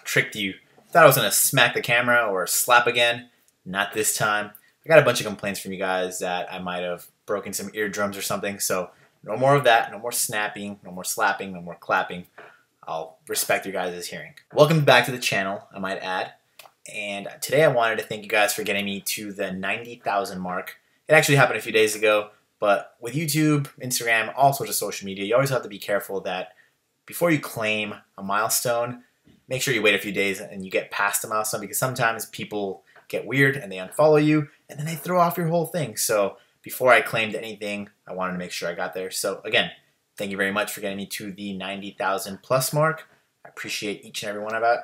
Tricked you. Thought I was gonna smack the camera or slap again. Not this time. I got a bunch of complaints from you guys that I might have broken some eardrums or something, so no more of that. No more snapping, no more slapping, no more clapping. I'll respect your guys' hearing. Welcome back to the channel, I might add. And today I wanted to thank you guys for getting me to the 90,000 mark. It actually happened a few days ago, but with YouTube, Instagram, all sorts of social media, you always have to be careful that before you claim a milestone, make sure you wait a few days and you get past the milestone, because sometimes people get weird and they unfollow you and then they throw off your whole thing. So before I claimed anything, I wanted to make sure I got there. So again, thank you very much for getting me to the 90,000 plus mark. I appreciate each and every one of it.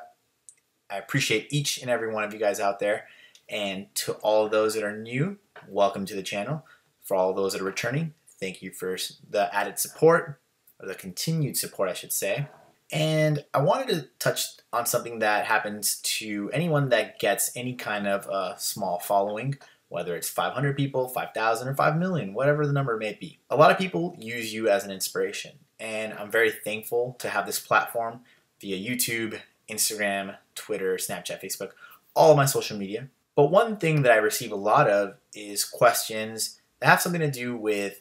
I appreciate each and every one of you guys out there. And to all of those that are new, welcome to the channel. For all of those that are returning, thank you for the added support, or the continued support, I should say. And I wanted to touch on something that happens to anyone that gets any kind of a small following, whether it's 500 people, 5,000, or 5 million, whatever the number may be. A lot of people use you as an inspiration, and I'm very thankful to have this platform via YouTube, Instagram, Twitter, Snapchat, Facebook, all of my social media. But one thing that I receive a lot of is questions that have something to do with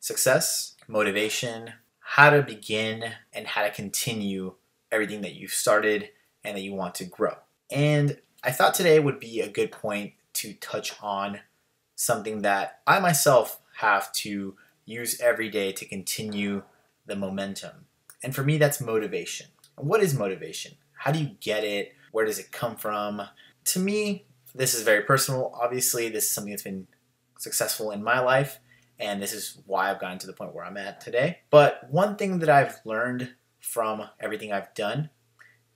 success, motivation, how to begin, and how to continue everything that you've started and that you want to grow. And I thought today would be a good point to touch on something that I myself have to use every day to continue the momentum. And for me, that's motivation. What is motivation? How do you get it? Where does it come from? To me, this is very personal. Obviously, this is something that's been successful in my life, and this is why I've gotten to the point where I'm at today. But one thing that I've learned from everything I've done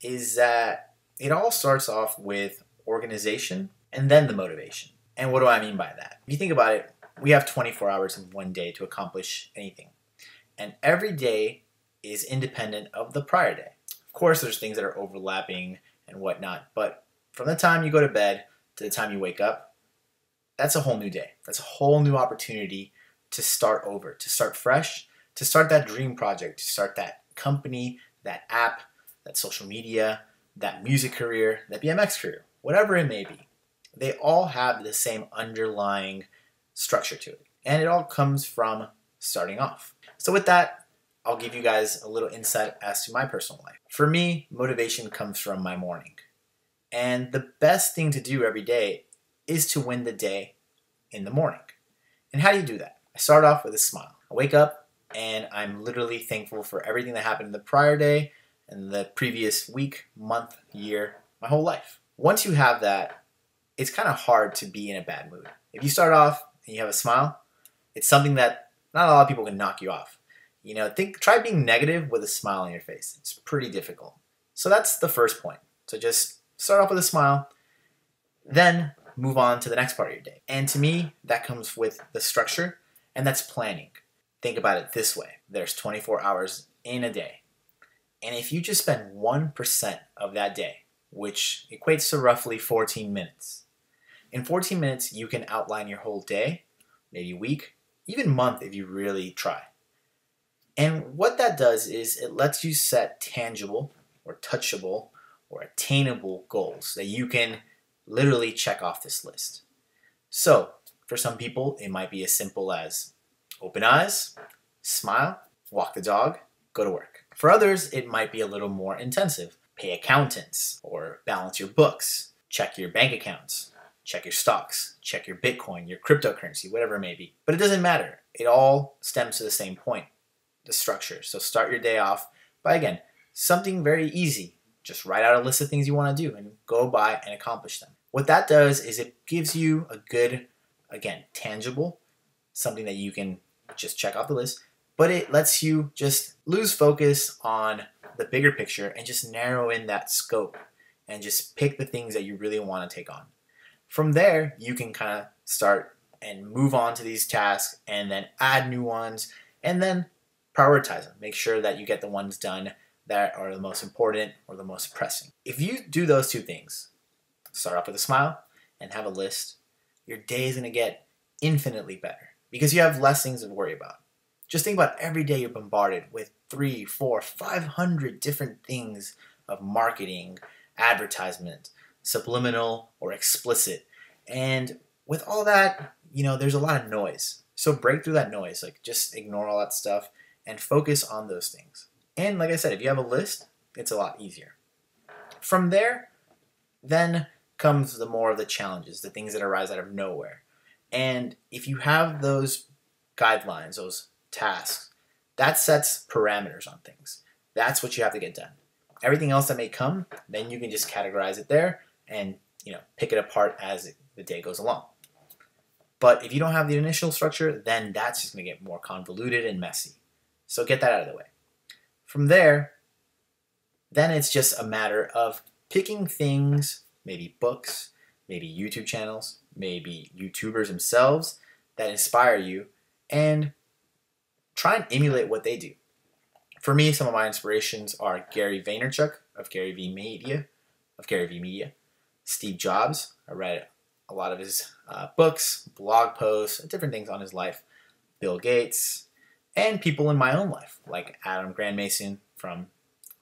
is that it all starts off with organization and then the motivation. And what do I mean by that? If you think about it, we have 24 hours in one day to accomplish anything. And every day is independent of the prior day. Of course, there's things that are overlapping and whatnot, but from the time you go to bed to the time you wake up, that's a whole new day. That's a whole new opportunity to start over, to start fresh, to start that dream project, to start that company, that app, that social media, that music career, that BMX career, whatever it may be. They all have the same underlying structure to it. And it all comes from starting off. So with that, I'll give you guys a little insight as to my personal life. For me, motivation comes from my morning. And the best thing to do every day is to win the day in the morning. And how do you do that? I start off with a smile. I wake up and I'm literally thankful for everything that happened the prior day and the previous week, month, year, my whole life. Once you have that, it's kind of hard to be in a bad mood. If you start off and you have a smile, it's something that not a lot of people can knock you off. You know, try being negative with a smile on your face. It's pretty difficult. So that's the first point. So just start off with a smile, then move on to the next part of your day. And to me, that comes with the structure, and that's planning. Think about it this way. There's 24 hours in a day. And if you just spend 1% of that day, which equates to roughly 14 minutes, in 14 minutes, you can outline your whole day, maybe week, even month if you really try. And what that does is it lets you set tangible or touchable or attainable goals that you can literally check off this list. So for some people, it might be as simple as open eyes, smile, walk the dog, go to work. For others, it might be a little more intensive. Pay accountants or balance your books, check your bank accounts, check your stocks, check your Bitcoin, your cryptocurrency, whatever it may be. But it doesn't matter. It all stems to the same point, the structure. So start your day off by, again, something very easy. Just write out a list of things you want to do and go by and accomplish them. What that does is it gives you a good, again, tangible, something that you can just check off the list, but it lets you just lose focus on the bigger picture and just narrow in that scope and just pick the things that you really want to take on. From there, you can kind of start and move on to these tasks and then add new ones and then prioritize them. Make sure that you get the ones done that are the most important or the most pressing. If you do those two things, start off with a smile and have a list, your day is going to get infinitely better because you have less things to worry about. Just think about every day you're bombarded with 3, 4, 500 different things of marketing, advertisement, subliminal or explicit. And with all that, there's a lot of noise. So break through that noise, like just ignore all that stuff and focus on those things. And like I said, if you have a list, it's a lot easier. From there, then comes the more of the challenges, the things that arise out of nowhere. And if you have those guidelines, those tasks, that sets parameters on things. That's what you have to get done. Everything else that may come, then you can just categorize it there and pick it apart as the day goes along. But if you don't have the initial structure, then that's just going to get more convoluted and messy. So get that out of the way. From there, then it's just a matter of picking things, maybe books, maybe YouTube channels, maybe YouTubers themselves that inspire you, and try and emulate what they do. For me, some of my inspirations are Gary Vaynerchuk of Gary V Media, Steve Jobs. I read a lot of his books, blog posts, different things on his life. Bill Gates, and people in my own life, like Adam Grandmason from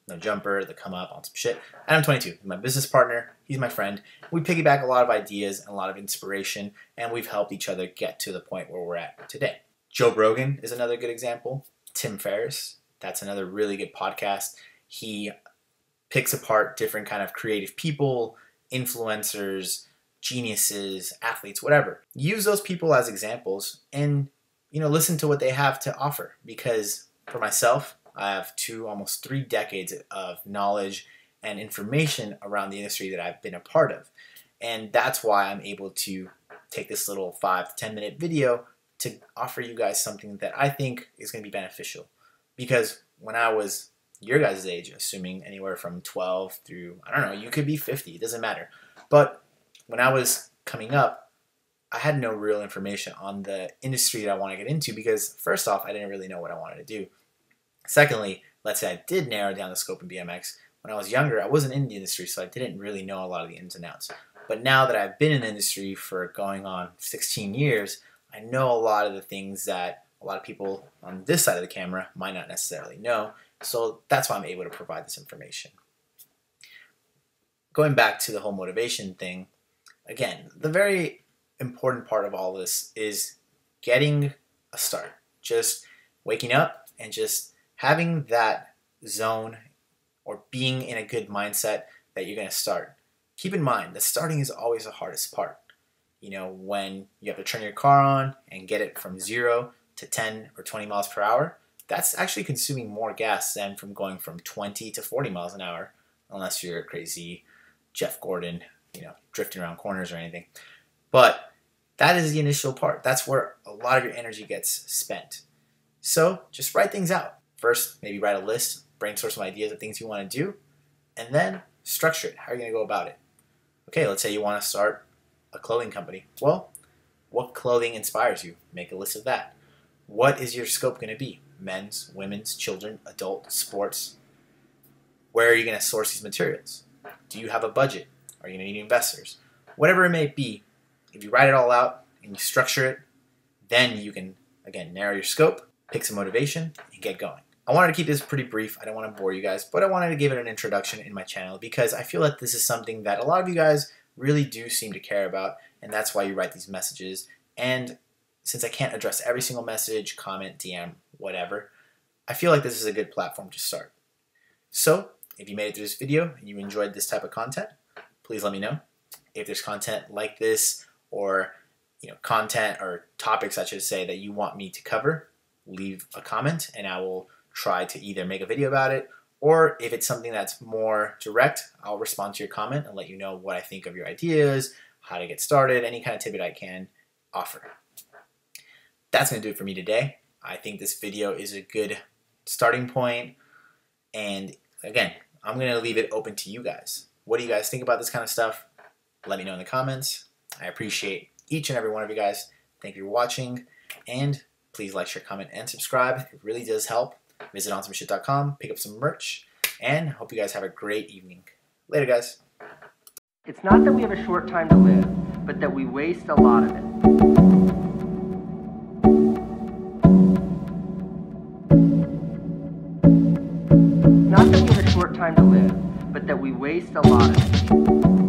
No Jumper, the Come Up, on some shit. Adam 22, he's my business partner, he's my friend. We piggyback a lot of ideas and a lot of inspiration, and we've helped each other get to the point where we're at today. Joe Rogan is another good example. Tim Ferriss, that's another really good podcast. He picks apart different kind of creative people, influencers, geniuses, athletes, whatever. Use those people as examples and listen to what they have to offer. Because for myself, I have almost 3 decades of knowledge and information around the industry that I've been a part of. And that's why I'm able to take this little 5 to 10 minute video to offer you guys something that I think is going to be beneficial. Because when I was your guys' age, assuming anywhere from 12 through, I don't know, you could be 50, it doesn't matter. But when I was coming up, I had no real information on the industry that I want to get into because first off, I didn't really know what I wanted to do. Secondly, let's say I did narrow down the scope in BMX. When I was younger, I wasn't in the industry, so I didn't really know a lot of the ins and outs. But now that I've been in the industry for going on 16 years, I know a lot of the things that a lot of people on this side of the camera might not necessarily know. So that's why I'm able to provide this information. Going back to the whole motivation thing, again, the very important part of all this is getting a start. Just waking up and just having that zone or being in a good mindset that you're going to start. Keep in mind that starting is always the hardest part. When you have to turn your car on and get it from 0 to 10 or 20 miles per hour, that's actually consuming more gas than from going from 20 to 40 miles an hour, unless you're a crazy Jeff Gordon, drifting around corners or anything. But that is the initial part. That's where a lot of your energy gets spent. So just write things out. First, maybe write a list, brainstorm some ideas of things you want to do, and then structure it. How are you going to go about it? Okay, let's say you want to start a clothing company. Well, what clothing inspires you? Make a list of that. What is your scope going to be? Men's, women's, children, adult, sports? Where are you going to source these materials? Do you have a budget? Are you going to need investors? Whatever it may be, if you write it all out and you structure it, then you can, again, narrow your scope, pick some motivation, and get going. I wanted to keep this pretty brief. I don't want to bore you guys, but I wanted to give it an introduction in my channel because I feel that this is something that a lot of you guys really do seem to care about, and that's why you write these messages. And since I can't address every single message, comment, DM, whatever, I feel like this is a good platform to start. So, if you made it through this video and you enjoyed this type of content, please let me know. If there's content like this or content or topics, I should say, that you want me to cover, leave a comment and I will try to either make a video about it, or if it's something that's more direct, I'll respond to your comment and let you know what I think of your ideas, how to get started, any kind of tidbit I can offer. That's going to do it for me today. I think this video is a good starting point, and again, I'm going to leave it open to you guys. What do you guys think about this kind of stuff? Let me know in the comments. I appreciate each and every one of you guys. Thank you for watching, and please like, share, comment, and subscribe. It really does help. Visit onsomeshit.com, pick up some merch, and hope you guys have a great evening. Later, guys. It's not that we have a short time to live, but that we waste a lot of it. Not that we have a short time to live, but that we waste a lot of it.